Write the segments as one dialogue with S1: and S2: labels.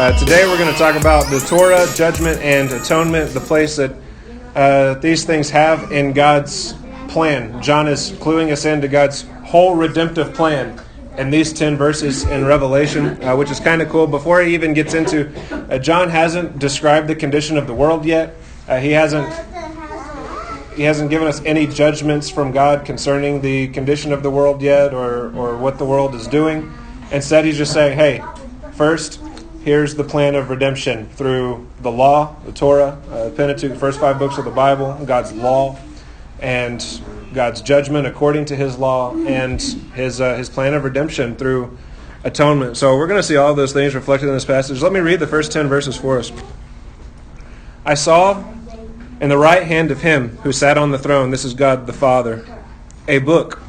S1: Today we're going to talk about the Torah, judgment, and atonement, the place that these things have in God's plan. John is cluing us into God's whole redemptive plan in these 10 verses in Revelation, which is kind of cool. Before he even gets into, John hasn't described the condition of the world yet. He hasn't given us any judgments from God concerning the condition of the world yet or what the world is doing. Instead, he's just saying, hey, first, here's the plan of redemption through the law, the Torah, Pentateuch, the first 5 books of the Bible, God's law, and God's judgment according to His law, and His plan of redemption through atonement. So we're going to see all of those things reflected in this passage. Let me read the first 10 verses for us. I saw in the right hand of Him who sat on the throne, this is God the Father, a book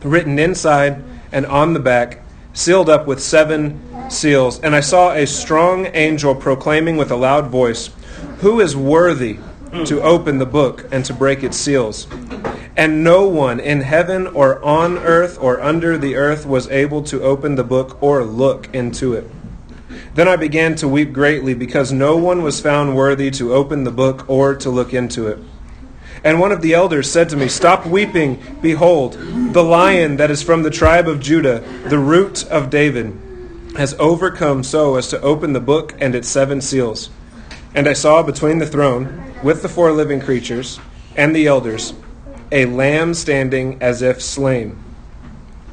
S1: written inside and on the back, sealed up with 7 seals. And I saw a strong angel proclaiming with a loud voice, "Who is worthy to open the book and to break its seals?" And no one in heaven or on earth or under the earth was able to open the book or look into it. Then I began to weep greatly because no one was found worthy to open the book or to look into it. And one of the elders said to me, "Stop weeping. Behold, the Lion that is from the tribe of Judah, the Root of David, has overcome so as to open the book and its 7 seals." And I saw between the throne, with the 4 living creatures and the elders, a lamb standing as if slain,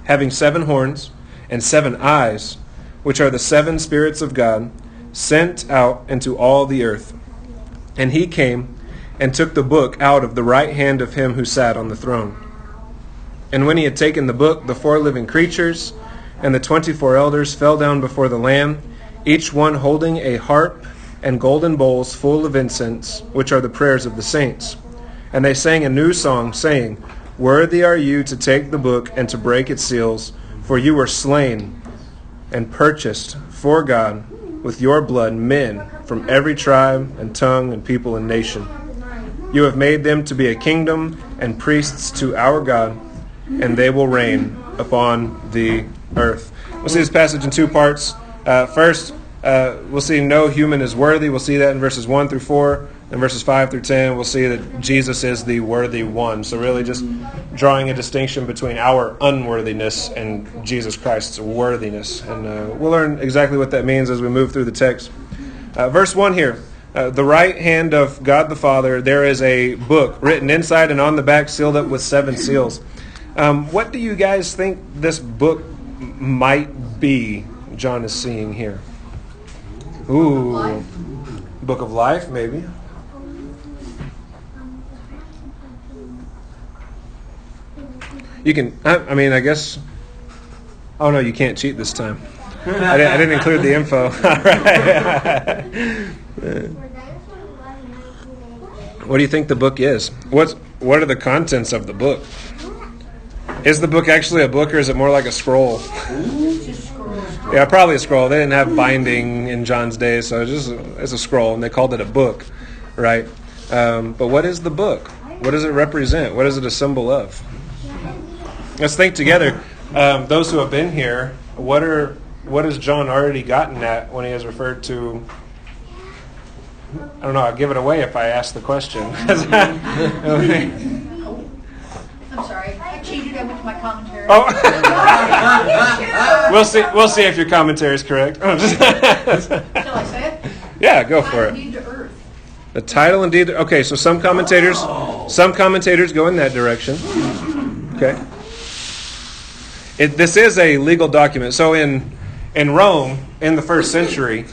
S1: having 7 horns and 7 eyes, which are the 7 spirits of God, sent out into all the earth. And he came and took the book out of the right hand of him who sat on the throne. And when he had taken the book, the 4 living creatures and the 24 elders fell down before the Lamb, each one holding a harp and golden bowls full of incense, which are the prayers of the saints. And they sang a new song, saying, "Worthy are you to take the book and to break its seals, for you were slain and purchased for God with your blood men from every tribe and tongue and people and nation. You have made them to be a kingdom and priests to our God, and they will reign upon the earth." We'll see this passage in 2 parts. First, we'll see no human is worthy. We'll see that in verses 1 through 4. In verses 5 through 10, we'll see that Jesus is the worthy one. So really just drawing a distinction between our unworthiness and Jesus Christ's worthiness. And we'll learn exactly what that means as we move through the text. Verse 1 here. The right hand of God the Father, there is a book written inside and on the back, sealed up with 7 seals. What do you guys think this book might be John is seeing here? Ooh, Book of Life, maybe. You can, I guess, oh no, you can't cheat this time. I didn't include the info. All right. What do you think the book is? What are the contents of the book? Is the book actually a book, or is it more like a scroll? Yeah, probably a scroll. They didn't have binding in John's day, so it's a scroll, and they called it a book, right? But what is the book? What does it represent? What is it a symbol of? Let's think together. Those who have been here, what has John already gotten at when he has referred to? I don't know. I'll give it away if I ask the question.
S2: I'm sorry. I cheated. I went to my commentary.
S1: Oh, we'll see if your commentary is correct.
S2: Shall I say it?
S1: Yeah, go for it.
S2: Deed to earth.
S1: The title and deed. Okay, so some commentators go in that direction. Okay. This is a legal document. So in Rome, in the 1st century,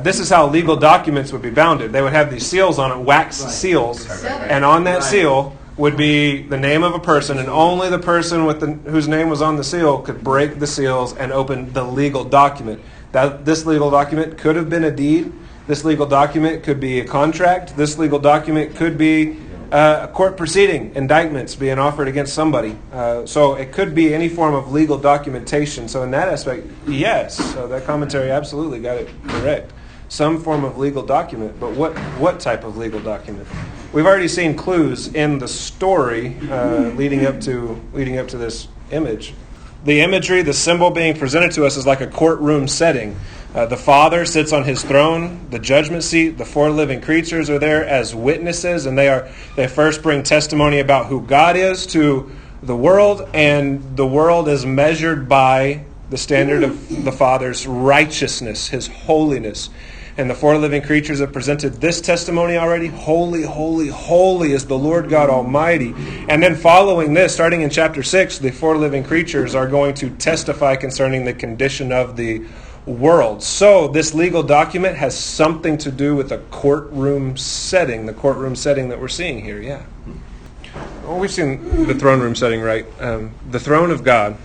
S1: this is how legal documents would be bounded. They would have these seals on it, wax seals, and on that seal would be the name of a person, and only the person whose name was on the seal could break the seals and open the legal document. This legal document could have been a deed. This legal document could be a contract. This legal document could be a court proceeding, indictments being offered against somebody. So it could be any form of legal documentation. So in that aspect, yes. So that commentary absolutely got it correct. Some form of legal document, but what type of legal document? We've already seen clues in the story leading up to this image. The imagery, the symbol being presented to us is like a courtroom setting. The Father sits on his throne, the judgment seat. The 4 living creatures are there as witnesses, and they first bring testimony about who God is to the world, and the world is measured by the standard of the Father's righteousness, his holiness. And the 4 living creatures have presented this testimony already. Holy, holy, holy is the Lord God Almighty. And then following this, starting in chapter 6, the 4 living creatures are going to testify concerning the condition of the world. So this legal document has something to do with a courtroom setting, the courtroom setting that we're seeing here. Yeah. Well, we've seen the throne room setting, right? The throne of God.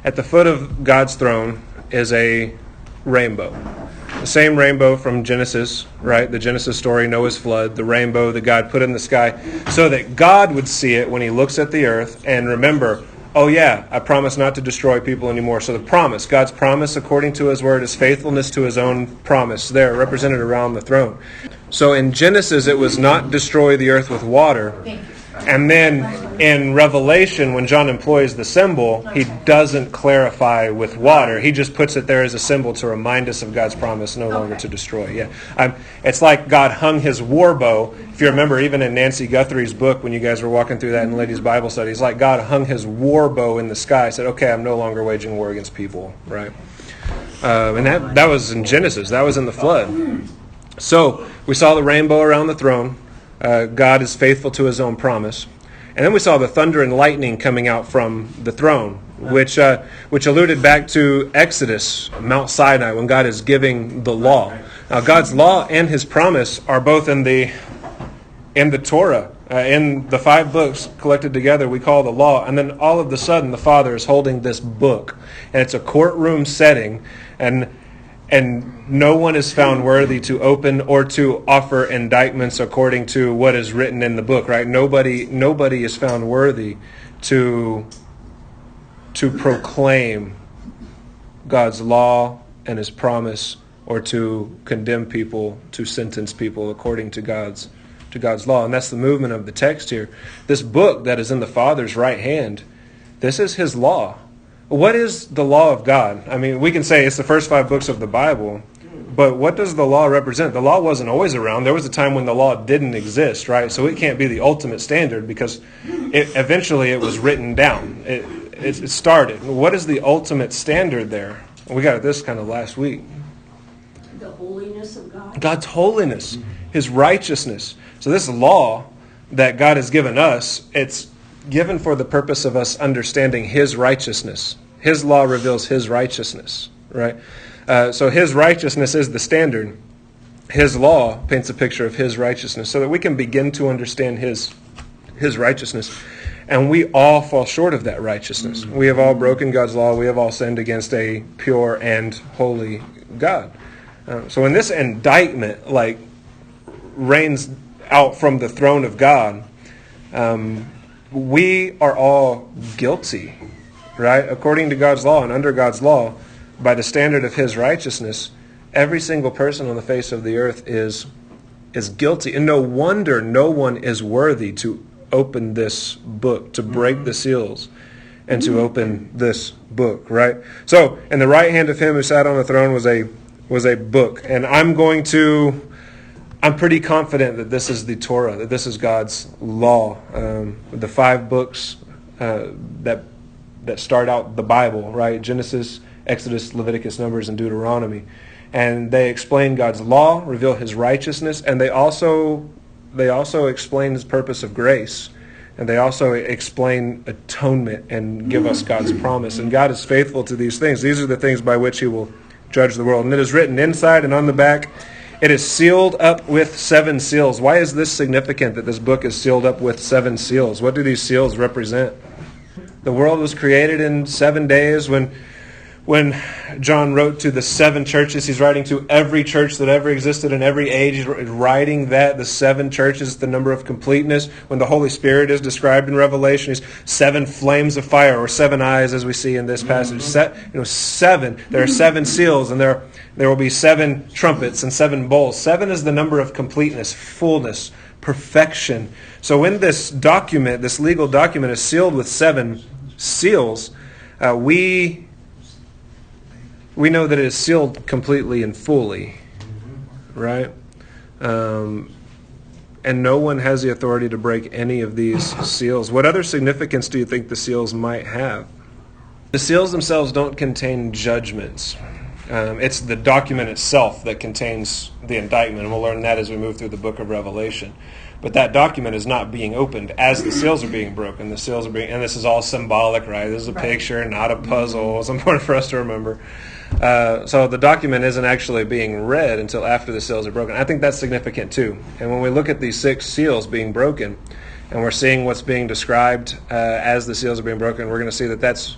S1: At the foot of God's throne is a rainbow. The same rainbow from Genesis, right? The Genesis story, Noah's flood, the rainbow that God put in the sky so that God would see it when he looks at the earth and remember, oh yeah, I promise not to destroy people anymore. So the promise, God's promise according to his word, is faithfulness to his own promise there, represented around the throne. So in Genesis, it was not destroy the earth with water. And then in Revelation, when John employs the symbol, he doesn't clarify with water. He just puts it there as a symbol to remind us of God's promise no longer to destroy. Yeah, it's like God hung his war bow. If you remember, even in Nancy Guthrie's book, when you guys were walking through that in Ladies' Bible Study, it's like God hung his war bow in the sky. Said, okay, I'm no longer waging war against people. Right? And that was in Genesis. That was in the flood. So we saw the rainbow around the throne. God is faithful to his own promise. And then we saw the thunder and lightning coming out from the throne, which alluded back to Exodus, Mount Sinai, when God is giving the law. Now, God's law and his promise are both in the Torah, in the 5 books collected together we call the law. And then all of a sudden, the Father is holding this book. And it's a courtroom setting, and no one is found worthy to open or to offer indictments according to what is written in the book, right? Nobody is found worthy to proclaim God's law and his promise, or to condemn people, to sentence people according to God's law. And that's the movement of the text here. This book that is in the Father's right hand, this is his law. What is the law of God? I mean, we can say it's the first 5 books of the Bible, but what does the law represent? The law wasn't always around. There was a time when the law didn't exist, right? So it can't be the ultimate standard because eventually it was written down. It started. What is the ultimate standard there? We got this kind of last week.
S3: The holiness of God.
S1: God's holiness, his righteousness. So this law that God has given us, it's given for the purpose of us understanding his righteousness. His law reveals his righteousness, right? So his righteousness is the standard. His law paints a picture of his righteousness so that we can begin to understand his righteousness. And we all fall short of that righteousness. We have all broken God's law. We have all sinned against a pure and holy God. So when this indictment rains out from the throne of God, we are all guilty, right? According to God's law and under God's law, by the standard of his righteousness, every single person on the face of the earth is guilty. And no wonder no one is worthy to open this book, to break the seals, and to open this book, right? So, in the right hand of him who sat on the throne was a book. And I'm pretty confident that this is the Torah, that this is God's law. The 5 books that start out the Bible, right? Genesis, Exodus, Leviticus, Numbers, and Deuteronomy. And they explain God's law, reveal his righteousness, and they also explain his purpose of grace. And they also explain atonement and give us God's promise. And God is faithful to these things. These are the things by which he will judge the world. And it is written inside and on the back, it is sealed up with 7 seals. Why is this significant that this book is sealed up with 7 seals? What do these seals represent? The world was created in 7 days. When John wrote to the 7 churches, he's writing to every church that ever existed in every age. He's writing that the 7 churches, the number of completeness. When the Holy Spirit is described in Revelation, he's 7 flames of fire, or 7 eyes, as we see in this passage. 7. There are 7 seals, and there will be 7 trumpets and 7 bowls. 7 is the number of completeness, fullness, perfection. So when this document, this legal document, is sealed with 7 seals, we we know that it is sealed completely and fully, right? And no one has the authority to break any of these seals. What other significance do you think the seals might have? The seals themselves don't contain judgments. It's the document itself that contains the indictment, and we'll learn that as we move through the book of Revelation. But that document is not being opened as the seals are being broken. The seals are being, and this is all symbolic, right? This is a picture, not a puzzle. It's important for us to remember. So the document isn't actually being read until after the seals are broken. I think that's significant too. And when we look at these 6 seals being broken, and we're seeing what's being described as the seals are being broken, we're going to see that that's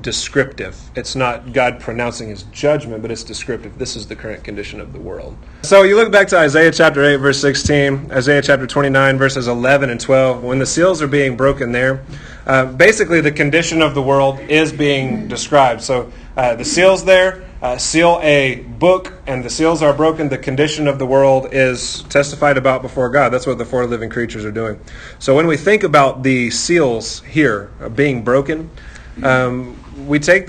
S1: descriptive. It's not God pronouncing his judgment, but it's descriptive. This is the current condition of the world. So you look back to Isaiah chapter 8, verse 16, Isaiah chapter 29, verses 11 and 12. When the seals are being broken there, basically the condition of the world is being described. So the seals there seal a book, and the seals are broken. The condition of the world is testified about before God. That's what the 4 living creatures are doing. So when we think about the seals here being broken, we take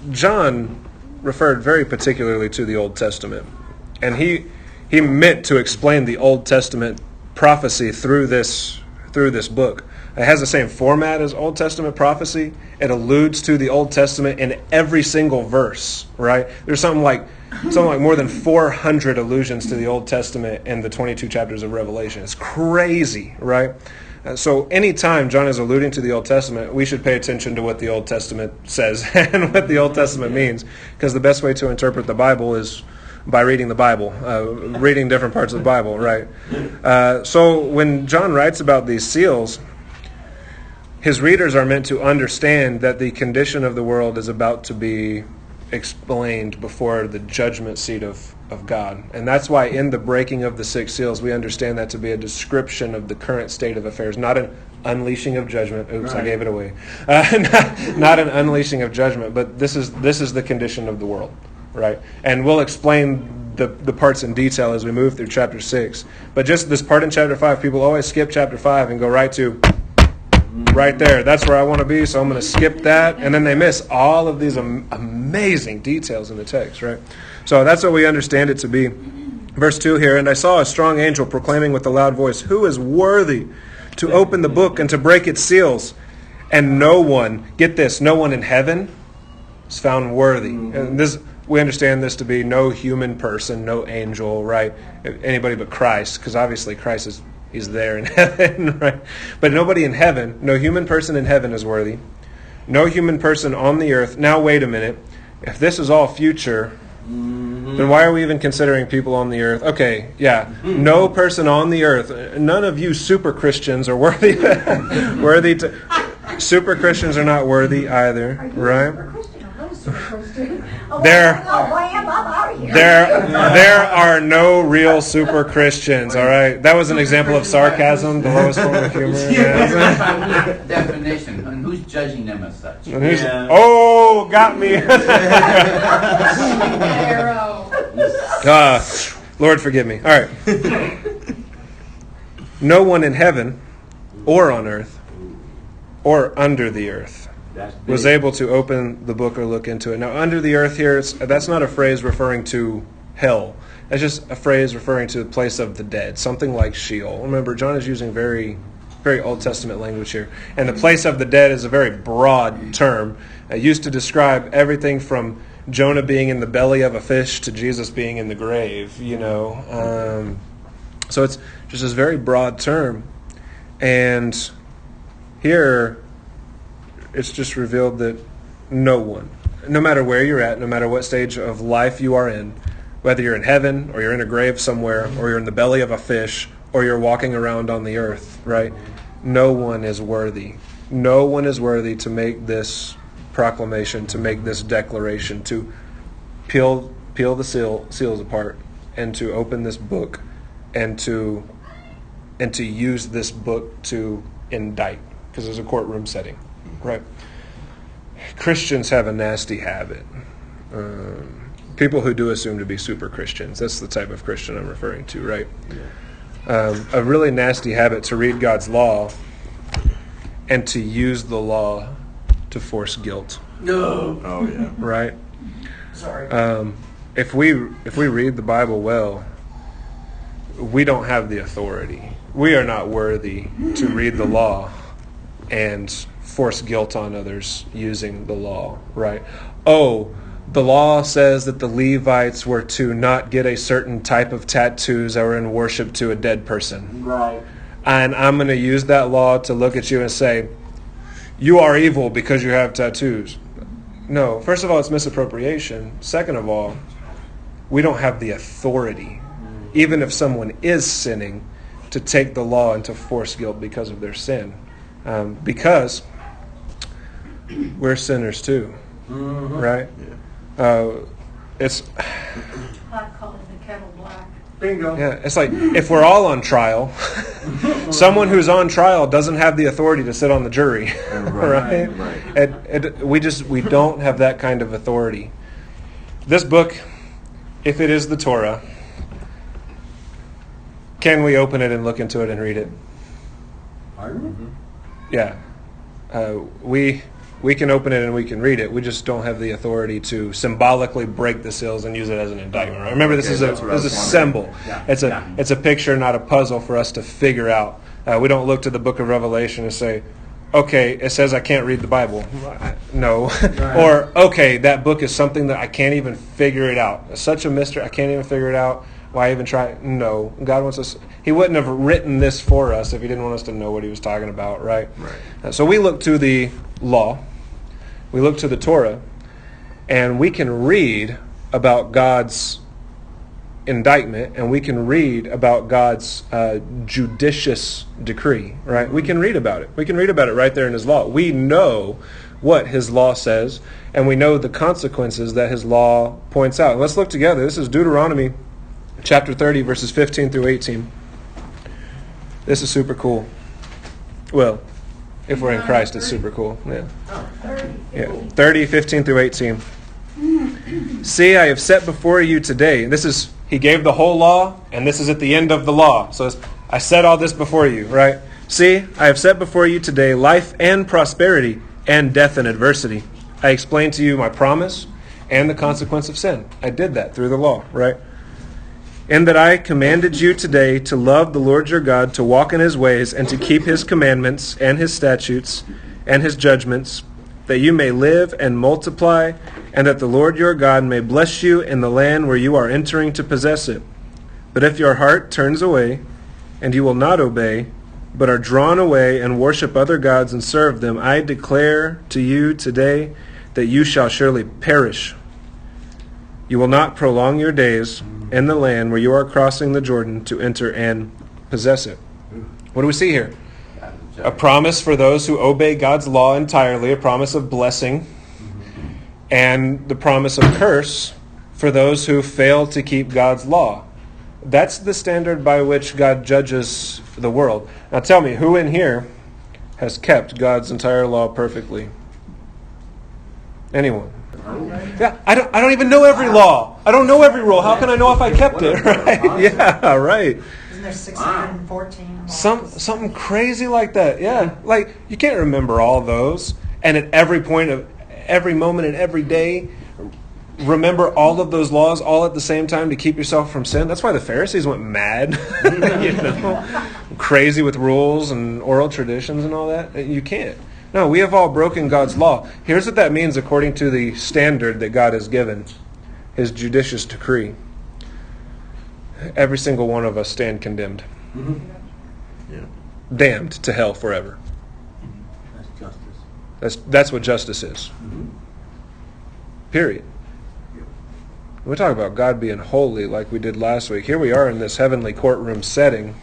S1: John referred very particularly to the Old Testament, and he meant to explain the Old Testament prophecy through this book. It has the same format as Old Testament prophecy. It alludes to the Old Testament in every single verse, right? There's something like more than 400 allusions to the Old Testament in the 22 chapters of Revelation. It's crazy, right? So anytime John is alluding to the Old Testament, we should pay attention to what the Old Testament says and what the Old Testament means, because the best way to interpret the Bible is by reading the Bible, reading different parts of the Bible, right? So when John writes about these seals, his readers are meant to understand that the condition of the world is about to be explained before the judgment seat of God. And that's why in the breaking of the 6 seals, we understand that to be a description of the current state of affairs, not an unleashing of judgment. Oops, right. I gave it away. Not an unleashing of judgment, but this is the condition of the world, right? And we'll explain the parts in detail as we move through chapter 6. But just this part in chapter 5, people always skip chapter 5 and go right to right there. That's where I want to be, so I'm going to skip that. And then they miss all of these amazing details in the text, right? So that's what we understand it to be. Verse 2 here, and I saw a strong angel proclaiming with a loud voice, "Who is worthy to open the book and to break its seals?" And no one, get this, no one in heaven is found worthy. And this, we understand this to be no human person, no angel, right? Anybody but Christ, because obviously Christ He's there in heaven, right? But nobody in heaven, no human person in heaven is worthy. No human person on the earth. Now wait a minute. If this is all future, then why are we even considering people on the earth? Okay, yeah. No person on the earth. None of you super Christians are worthy. Super Christians are not worthy either, right? There are no real super Christians, all right? That was an example of sarcasm, the lowest form of humor.
S4: Definition, and who's judging them as such?
S1: Oh, got me. Lord, forgive me. All right. No one in heaven or on earth or under the earth was able to open the book or look into it. Now, under the earth here, that's not a phrase referring to hell. That's just a phrase referring to the place of the dead, something like Sheol. Remember, John is using very, very Old Testament language here. And the place of the dead is a very broad term used to describe everything from Jonah being in the belly of a fish to Jesus being in the grave, you know. So it's just this very broad term. And here, it's just revealed that no one, no matter where you're at, no matter what stage of life you are in, whether you're in heaven or you're in a grave somewhere or you're in the belly of a fish or you're walking around on the earth, right? No one is worthy. No one is worthy to make this proclamation, to make this declaration, to peel the seals apart and to open this book and to use this book to indict, because there's a courtroom setting. Right. Christians have a nasty habit. People who do assume to be super Christians. That's the type of Christian I'm referring to, right? A really nasty habit to read God's law and to use the law to force guilt.
S4: No. Oh, yeah.
S1: Right? If we read the Bible well, we don't have the authority. We are not worthy to read the law and force guilt on others using the law, right? Oh, the law says that the Levites were to not get a certain type of tattoos that were in worship to a dead person.
S5: Right.
S1: And I'm going to use that law to look at you and say, you are evil because you have tattoos. No, first of all, it's misappropriation. Second of all, we don't have the authority, even if someone is sinning, to take the law and to force guilt because of their sin. Because we're sinners too, right? It's
S2: Pot calling the kettle black.
S5: Bingo.
S1: yeah. It's like if we're all on trial, someone who's on trial doesn't have the authority to sit on the jury, right? We don't have that kind of authority. This book, if it is the Torah, can we open it and look into it and read it?
S5: Pardon?
S1: Yeah. We can open it and we can read it. We just don't have the authority to symbolically break the seals and use it as an indictment. Right? Remember, this is a symbol.
S4: Yeah.
S1: It's a picture, not a puzzle for us to figure out. We don't look to the book of Revelation and say, okay, it says I can't read the Bible. No. Or, okay, that book is something that I can't even figure it out. It's such a mystery, I can't even figure it out. Why even try? No. God wants us. He wouldn't have written this for us if he didn't want us to know what he was talking about, right? So we look to the law. We look to the Torah, and we can read about God's indictment, and we can read about God's judicious decree, right? We can read about it. We can read about it right there in his law. We know what his law says, and we know the consequences that his law points out. Let's look together. This is Deuteronomy chapter 30, verses 15 through 18. This is super cool. Well, if we're in Christ, it's super cool. Yeah. 30, 15 through 18. See, I have set before you today. He gave the whole law, and this is at the end of the law. So I set all this before you, right? See, I have set before you today life and prosperity and death and adversity. I explained to you my promise and the consequence of sin. I did that through the law, right? And that I commanded you today to love the Lord your God, to walk in his ways, and to keep his commandments and his statutes and his judgments, that you may live and multiply, and that the Lord your God may bless you in the land where you are entering to possess it. But if your heart turns away, and you will not obey, but are drawn away and worship other gods and serve them, I declare to you today that you shall surely perish. You will not prolong your days in the land where you are crossing the Jordan to enter and possess it. What do we see here? A promise for those who obey God's law entirely, a promise of blessing, and the promise of curse for those who fail to keep God's law. That's the standard by which God judges the world. Now tell me, who in here has kept God's entire law perfectly? Anyone? Yeah, I don't even know every law. I don't know every rule. How can I know if I kept it? Right? Yeah, right.
S2: Isn't there 614 laws?
S1: Something crazy like that. Yeah, like you can't remember all those, and at every point of every moment and every day, remember all of those laws all at the same time to keep yourself from sin. That's why the Pharisees went mad, crazy with rules and oral traditions and all that. You can't. No, we have all broken God's law. Here's what that means according to the standard that God has given, his judicious decree. Every single one of us stand condemned. Damned to hell forever.
S5: That's justice.
S1: That's what justice is. Period. We talk about God being holy like we did last week. Here we are in this heavenly courtroom setting,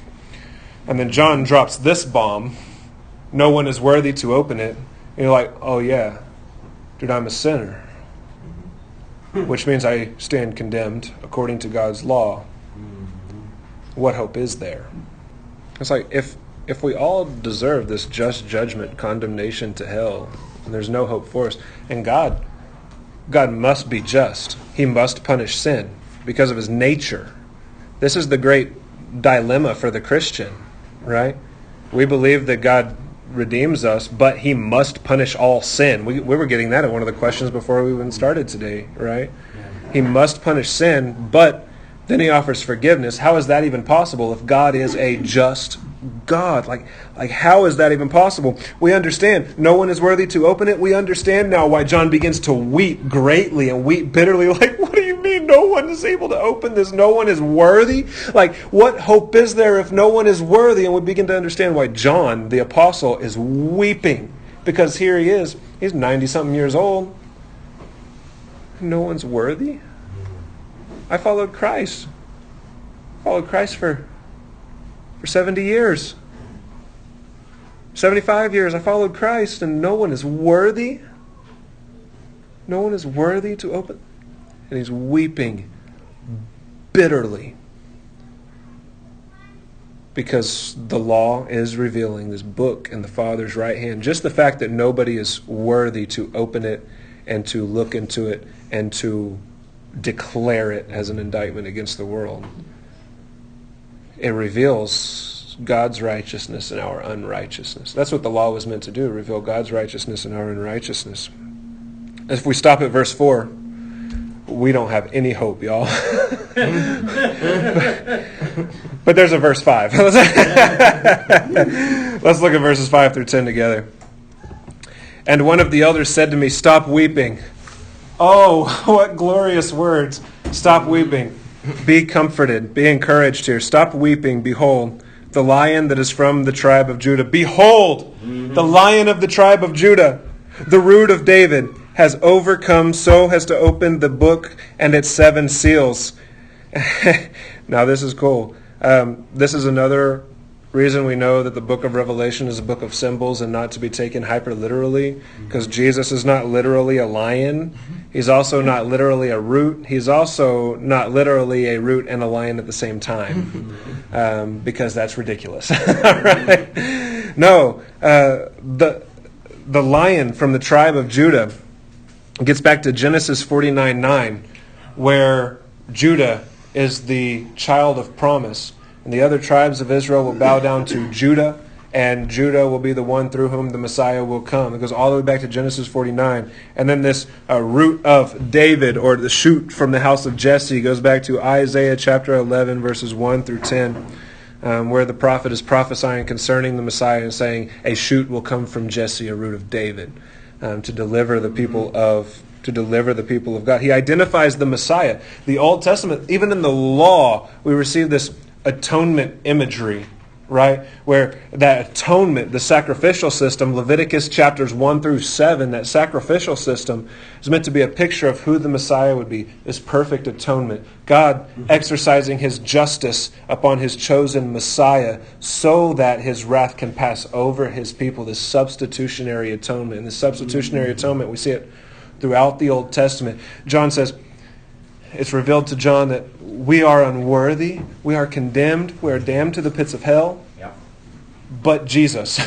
S1: and then John drops this bomb. No one is worthy to open it. And you're like, oh yeah, dude, I'm a sinner. Which means I stand condemned according to God's law. What hope is there? It's like, if we all deserve this just judgment, condemnation to hell, and there's no hope for us, and God must be just. He must punish sin because of his nature. This is the great dilemma for the Christian, right? We believe that God redeems us, but he must punish all sin. We were getting that at one of the questions before we even started today, right? He must punish sin, but then he offers forgiveness. How is that even possible if God is a just God? Like how is that even possible? We understand no one is worthy to open it. We understand now why John begins to weep greatly and weep bitterly. Like, what do you mean no one is able to open this? No one is worthy? Like, what hope is there if no one is worthy? And we begin to understand why John, the apostle, is weeping. Because here he is. He's 90-something years old. No one's worthy? I followed Christ. For 70 years. 75 years I followed Christ, and no one is worthy. No one is worthy to open. And he's weeping bitterly. Because the law is revealing this book in the Father's right hand. Just the fact that nobody is worthy to open it and to look into it and to declare it as an indictment against the world. It reveals God's righteousness and our unrighteousness. That's what the law was meant to do, reveal God's righteousness and our unrighteousness. If we stop at verse 4, we don't have any hope, y'all. But there's a verse 5. Let's look at verses 5 through 10 together. And one of the elders said to me, "Stop weeping." Oh, what glorious words. Stop weeping. Be comforted. Be encouraged here. Stop weeping. Behold, the Lion that is from the tribe of Judah. Behold, the Lion of the tribe of Judah, the Root of David, has overcome so as to open the book and its 7 seals. Now this is cool. This is another reason we know that the book of Revelation is a book of symbols and not to be taken hyper literally, because Jesus is not literally a lion. He's also not literally a root. He's also not literally a root and a lion at the same time, because that's ridiculous. Right? No, the Lion from the tribe of Judah gets back to Genesis 49:9, where Judah is the child of promise. And the other tribes of Israel will bow down to Judah, and Judah will be the one through whom the Messiah will come. It goes all the way back to Genesis 49. And then this root of David, or the shoot from the house of Jesse, goes back to Isaiah chapter 11, verses 1 through 10, where the prophet is prophesying concerning the Messiah and saying, a shoot will come from Jesse, a root of David, to deliver the people of God. He identifies the Messiah. The Old Testament, even in the law, we receive this atonement imagery, right? Where that atonement, the sacrificial system, Leviticus chapters 1 through 7, that sacrificial system is meant to be a picture of who the Messiah would be, this perfect atonement. God exercising his justice upon his chosen Messiah so that his wrath can pass over his people, this substitutionary atonement. And this substitutionary atonement, we see it throughout the Old Testament. John says, it's revealed to John that we are unworthy, we are condemned, we are damned to the pits of hell.
S4: Yep.
S1: But Jesus.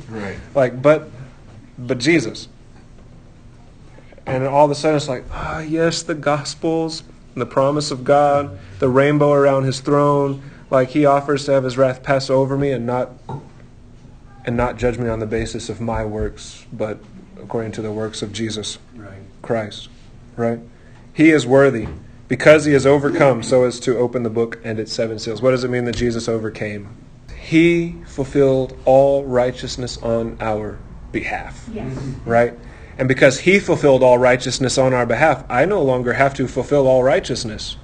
S5: Right.
S1: Like, but Jesus. And all of a sudden it's like, yes, the Gospels, and the promise of God, the rainbow around his throne, like he offers to have his wrath pass over me and not judge me on the basis of my works, but according to the works of Jesus Christ. Right? He is worthy because he has overcome so as to open the book and its 7 seals. What does it mean that Jesus overcame? He fulfilled all righteousness on our behalf.
S3: Yes.
S1: Right? And because he fulfilled all righteousness on our behalf, I no longer have to fulfill all righteousness.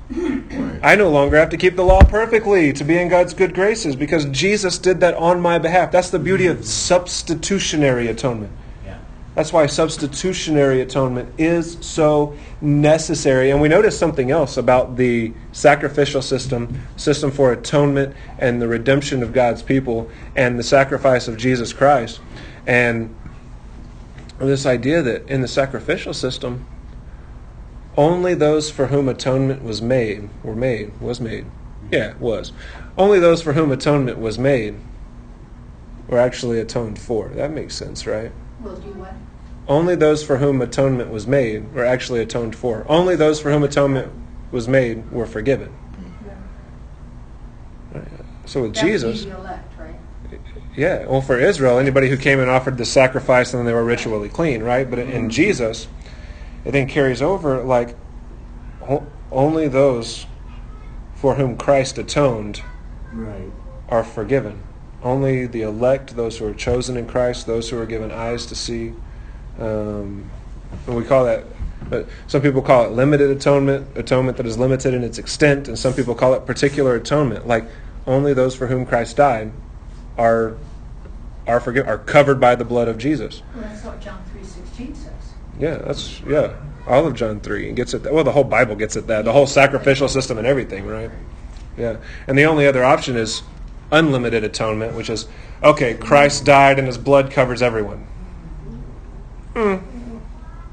S1: I no longer have to keep the law perfectly to be in God's good graces, because Jesus did that on my behalf. That's the beauty of substitutionary atonement. That's why substitutionary atonement is so necessary. And we notice something else about the sacrificial system for atonement and the redemption of God's people and the sacrifice of Jesus Christ. And this idea that in the sacrificial system, only those for whom atonement was made. Only those for whom atonement was made were actually atoned for. That makes sense, right?
S3: Will do what?
S1: Only those for whom atonement was made were actually atoned for. Only those for whom atonement was made were forgiven.
S3: Yeah.
S1: So with
S3: That would
S1: Jesus,
S3: be the elect, right?
S1: yeah, well, for Israel, anybody who came and offered the sacrifice and then they were ritually clean, right? But in Jesus, it then carries over, like, only those for whom Christ atoned
S5: Right.
S1: are forgiven. Only the elect, those who are chosen in Christ, those who are given eyes to see. And we call that, some people call it limited atonement that is limited in its extent, and some people call it particular atonement. Like, only those for whom Christ died are covered by the blood of Jesus.
S2: Well, that's what John 3:16 says.
S1: Yeah, all of John 3 gets at that. Well, the whole Bible gets at that. The whole sacrificial system and everything, right? Yeah. And the only other option is unlimited atonement, which is, okay, Christ died and his blood covers everyone.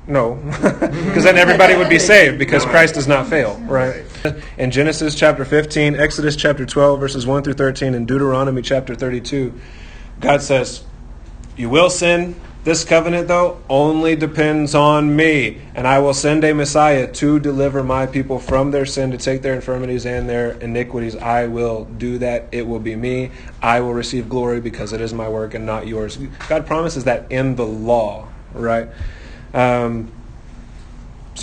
S1: No. Because then everybody would be saved, because Christ does not fail, right? In Genesis chapter 15, Exodus chapter 12, verses 1 through 13, and Deuteronomy chapter 32, God says, you will sin. This covenant, though, only depends on me, and I will send a Messiah to deliver my people from their sin, to take their infirmities and their iniquities. I will do that. It will be me. I will receive glory because it is my work and not yours. God promises that in the law, right? So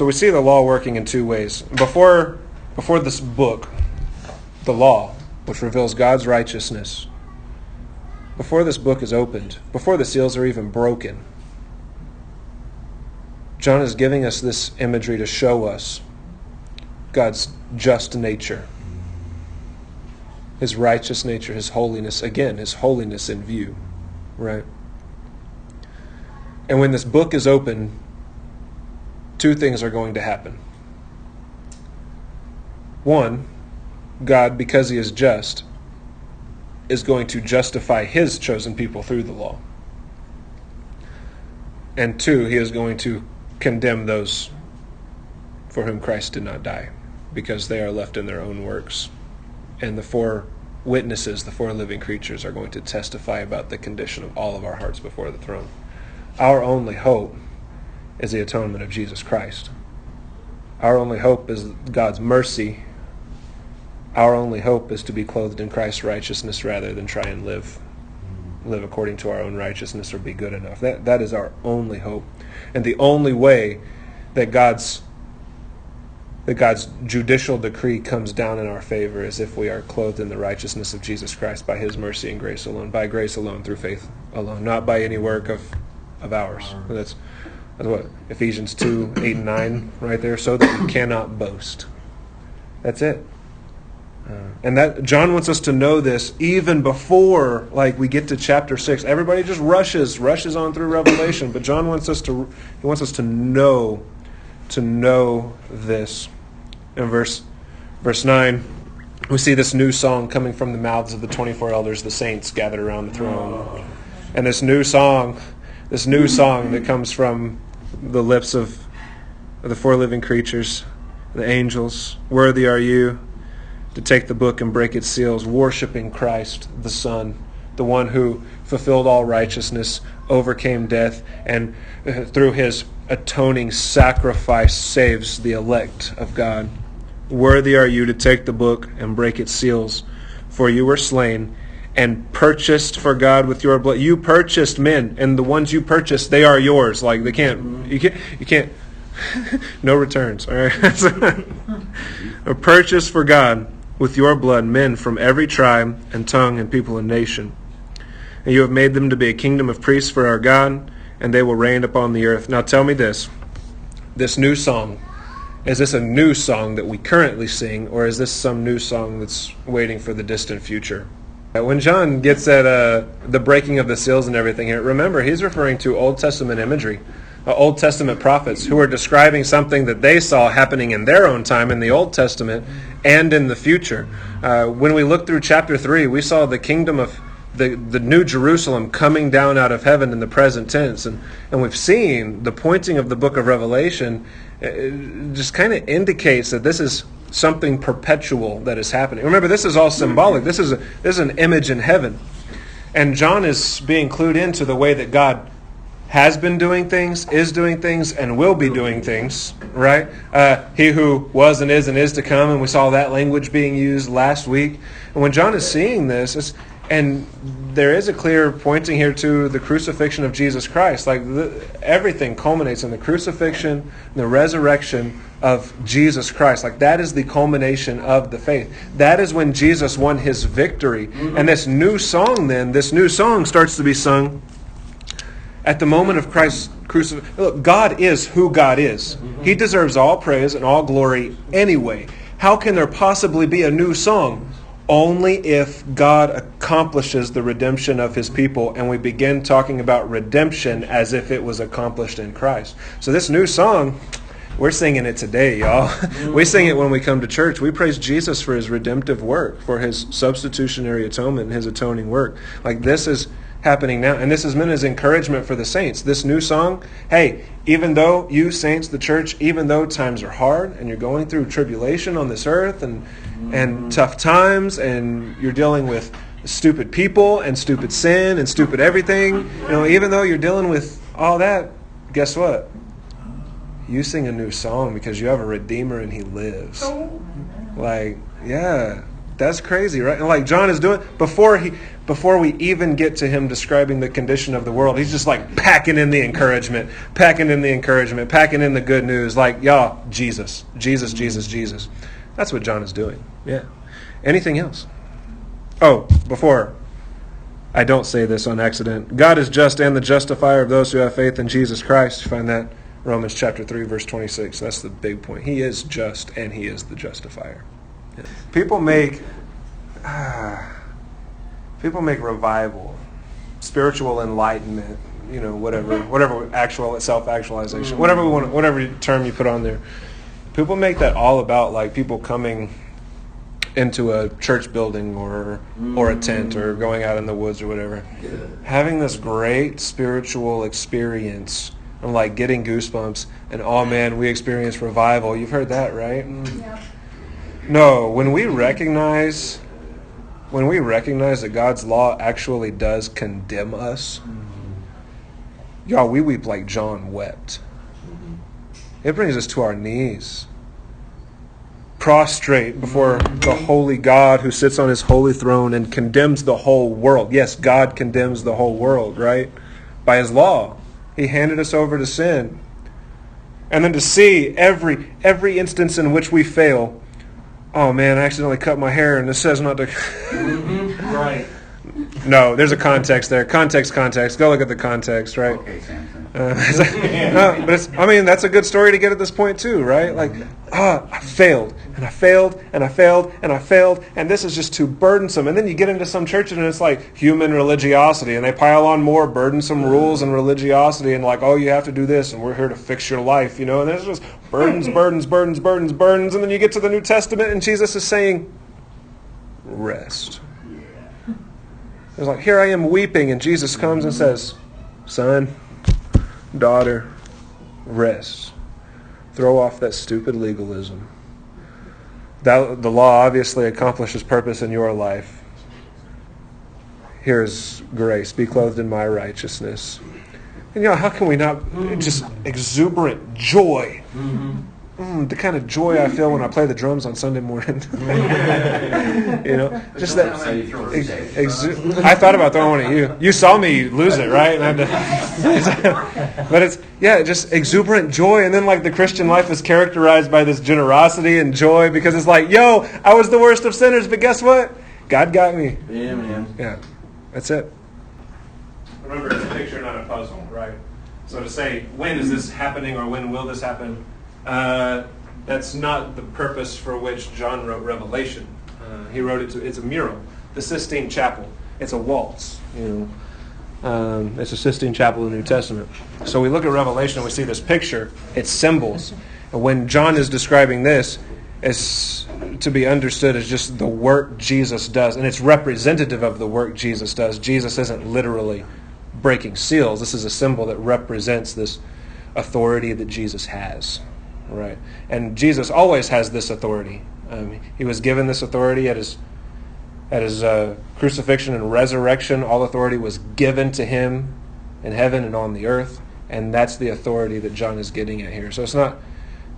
S1: we see the law working in two ways. Before this book, the law, which reveals God's righteousness, before this book is opened, before the seals are even broken, John is giving us this imagery to show us God's just nature, his righteous nature, his holiness, again, his holiness in view, right? And when this book is open, two things are going to happen. One, God, because he is just, is going to justify his chosen people through the law. And two, he is going to condemn those for whom Christ did not die, because they are left in their own works. And the four witnesses, the four living creatures, are going to testify about the condition of all of our hearts before the throne. Our only hope is the atonement of Jesus Christ. Our only hope is God's mercy. Our only hope is to be clothed in Christ's righteousness rather than try and live according to our own righteousness or be good enough. That is our only hope. And the only way that God's judicial decree comes down in our favor is if we are clothed in the righteousness of Jesus Christ by his mercy and grace alone, by grace alone, through faith alone, not by any work of ours. That's what Ephesians 2, 8 and 9 right there, so that we cannot boast. That's it. And that John wants us to know this even before we get to chapter 6. Everybody just rushes on through Revelation, but John wants us to know this. In verse 9, we see this new song coming from the mouths of the 24 elders, the saints gathered around the throne. And this new song that comes from the lips of the four living creatures, the angels, worthy are you to take the book and break its seals, worshiping Christ, the Son, the one who fulfilled all righteousness, overcame death, and through his atoning sacrifice saves the elect of God. Worthy are you to take the book and break its seals, for you were slain and purchased for God with your blood. You purchased men, and the ones you purchased, they are yours. You can't no returns. All right. Purchased for God with your blood men from every tribe and tongue and people and nation. And you have made them to be a kingdom of priests for our God, and they will reign upon the earth. Now tell me this new song, is this a new song that we currently sing, or is this some new song that's waiting for the distant future? When John gets at the breaking of the seals and everything here, remember, he's referring to Old Testament imagery, Old Testament prophets who are describing something that they saw happening in their own time in the Old Testament and in the future. When we look through chapter 3, we saw the kingdom of the New Jerusalem coming down out of heaven in the present tense. And we've seen the pointing of the book of Revelation just kind of indicates that this is something perpetual that is happening. Remember, this is all symbolic. This is an image in heaven. And John is being clued into the way that God has been doing things, is doing things, and will be doing things, right? He who was and is to come, and we saw that language being used last week. And when John is seeing this, And there is a clear pointing here to the crucifixion of Jesus Christ. Like everything culminates in the crucifixion, the resurrection of Jesus Christ. Like that is the culmination of the faith. That is when Jesus won his victory. And this new song starts to be sung at the moment of Christ's crucifixion. Look, God is who God is. He deserves all praise and all glory anyway. How can there possibly be a new song? Only if God accomplishes the redemption of his people and we begin talking about redemption as if it was accomplished in Christ. So this new song, we're singing it today, y'all. We sing it when we come to church. We praise Jesus for his redemptive work, for his substitutionary atonement and his atoning work. Like this is happening now. And this is meant as encouragement for the saints. This new song, hey, even though you saints, the church, even though times are hard and you're going through tribulation on this earth and tough times and you're dealing with stupid people and stupid sin and stupid everything, even though you're dealing with all that, guess what? You sing a new song because you have a Redeemer and he lives. Like, yeah, that's crazy, right? And like John is doing, before we even get to him describing the condition of the world, he's just like packing in the encouragement, packing in the good news. Like, y'all, Jesus. That's what John is doing. Yeah. Anything else? Oh, before I don't say this on accident. God is just and the justifier of those who have faith in Jesus Christ. You find that Romans chapter 3, verse 26. That's the big point. He is just and he is the justifier. Yeah. People make revival, spiritual enlightenment, whatever actual self-actualization, whatever term you put on there. People make that all about like people coming into a church building or a tent or going out in the woods or whatever. Having this great spiritual experience and like getting goosebumps and oh man, we experienced revival. You've heard that, right?
S2: Yeah.
S1: No, when we recognize that God's law actually does condemn us, y'all, we weep like John wept. It brings us to our knees, prostrate before the holy God who sits on his holy throne and condemns the whole world. Yes, God condemns the whole world, right? By his law. He handed us over to sin. And then to see every instance in which we fail. Oh man, I accidentally cut my hair and it says not to...
S5: Right.
S1: No, there's a context there. Context. Go look at the context, right?
S4: Okay, Samson.
S1: But that's a good story to get at this point too, right? Like, I failed, and this is just too burdensome. And then you get into some churches and it's like human religiosity, and they pile on more burdensome rules and religiosity, and like, oh, you have to do this, and we're here to fix your life, and there's just burdens, and then you get to the New Testament, and Jesus is saying, rest. It's like, here I am weeping, and Jesus comes and says, son, daughter, rest. Throw off that stupid legalism. The law obviously accomplishes purpose in your life. Here's grace. Be clothed in my righteousness. And how can we not just exuberant joy? The kind of joy I feel when I play the drums on Sunday morning. Just that. I thought about throwing one at you. You saw me lose it, right? But it's just exuberant joy, and then like the Christian life is characterized by this generosity and joy because it's like, yo, I was the worst of sinners, but guess what? God got me.
S5: Yeah, man.
S1: Yeah, that's it. Remember, it's a picture, not a puzzle, right? So to say, when is this happening or when will this happen? That's not the purpose for which John wrote Revelation. He wrote it's a mural, the Sistine Chapel. It's a waltz, It's a Sistine Chapel in the New Testament. So we look at Revelation and we see this picture. It's symbols. And when John is describing this, it's to be understood as just the work Jesus does. And it's representative of the work Jesus does. Jesus isn't literally breaking seals. This is a symbol that represents this authority that Jesus has. Right. And Jesus always has this authority. He was given this authority at his crucifixion and resurrection. All authority was given to him in heaven and on the earth. And that's the authority that John is getting at here. So it's not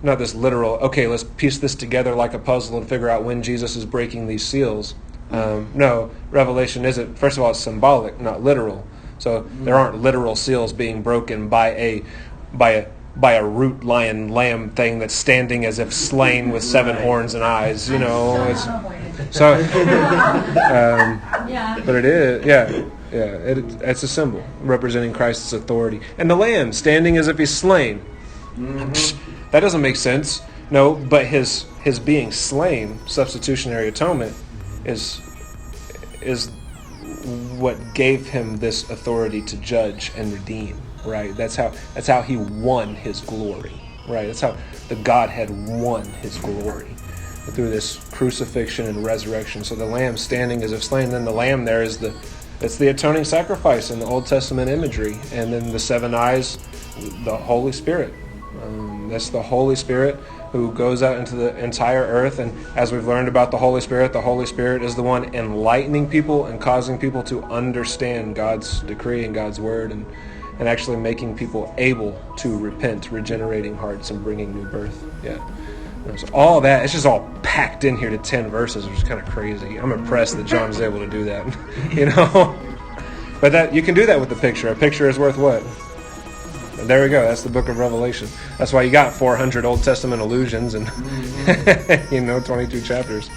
S1: this literal, okay, let's piece this together like a puzzle and figure out when Jesus is breaking these seals. No, Revelation isn't. First of all, it's symbolic, not literal. So there aren't literal seals being broken by a root lion lamb thing that's standing as if slain with 7 horns and eyes. You know, but it is, it's a symbol representing Christ's authority, and the lamb standing as if he's slain. That doesn't make sense. No, but his being slain, substitutionary atonement, is what gave him this authority to judge and redeem. Right? That's how he won his glory. Right? That's how the Godhead won his glory, through this crucifixion and resurrection. So the lamb standing as if slain. Then the lamb there is it's the atoning sacrifice in the Old Testament imagery, and then the 7 eyes, the Holy Spirit. That's the Holy Spirit who goes out into the entire earth, and as we've learned about the Holy Spirit is the one enlightening people and causing people to understand God's decree and God's word, and actually making people able to repent, regenerating hearts and bringing new birth. Yeah. So all that, it's just all packed in here to 10 verses, which is kind of crazy. I'm impressed that John was able to do that. But that you can do that with the picture. A picture is worth what? And there we go. That's the book of Revelation. That's why you got 400 Old Testament allusions and 22 chapters.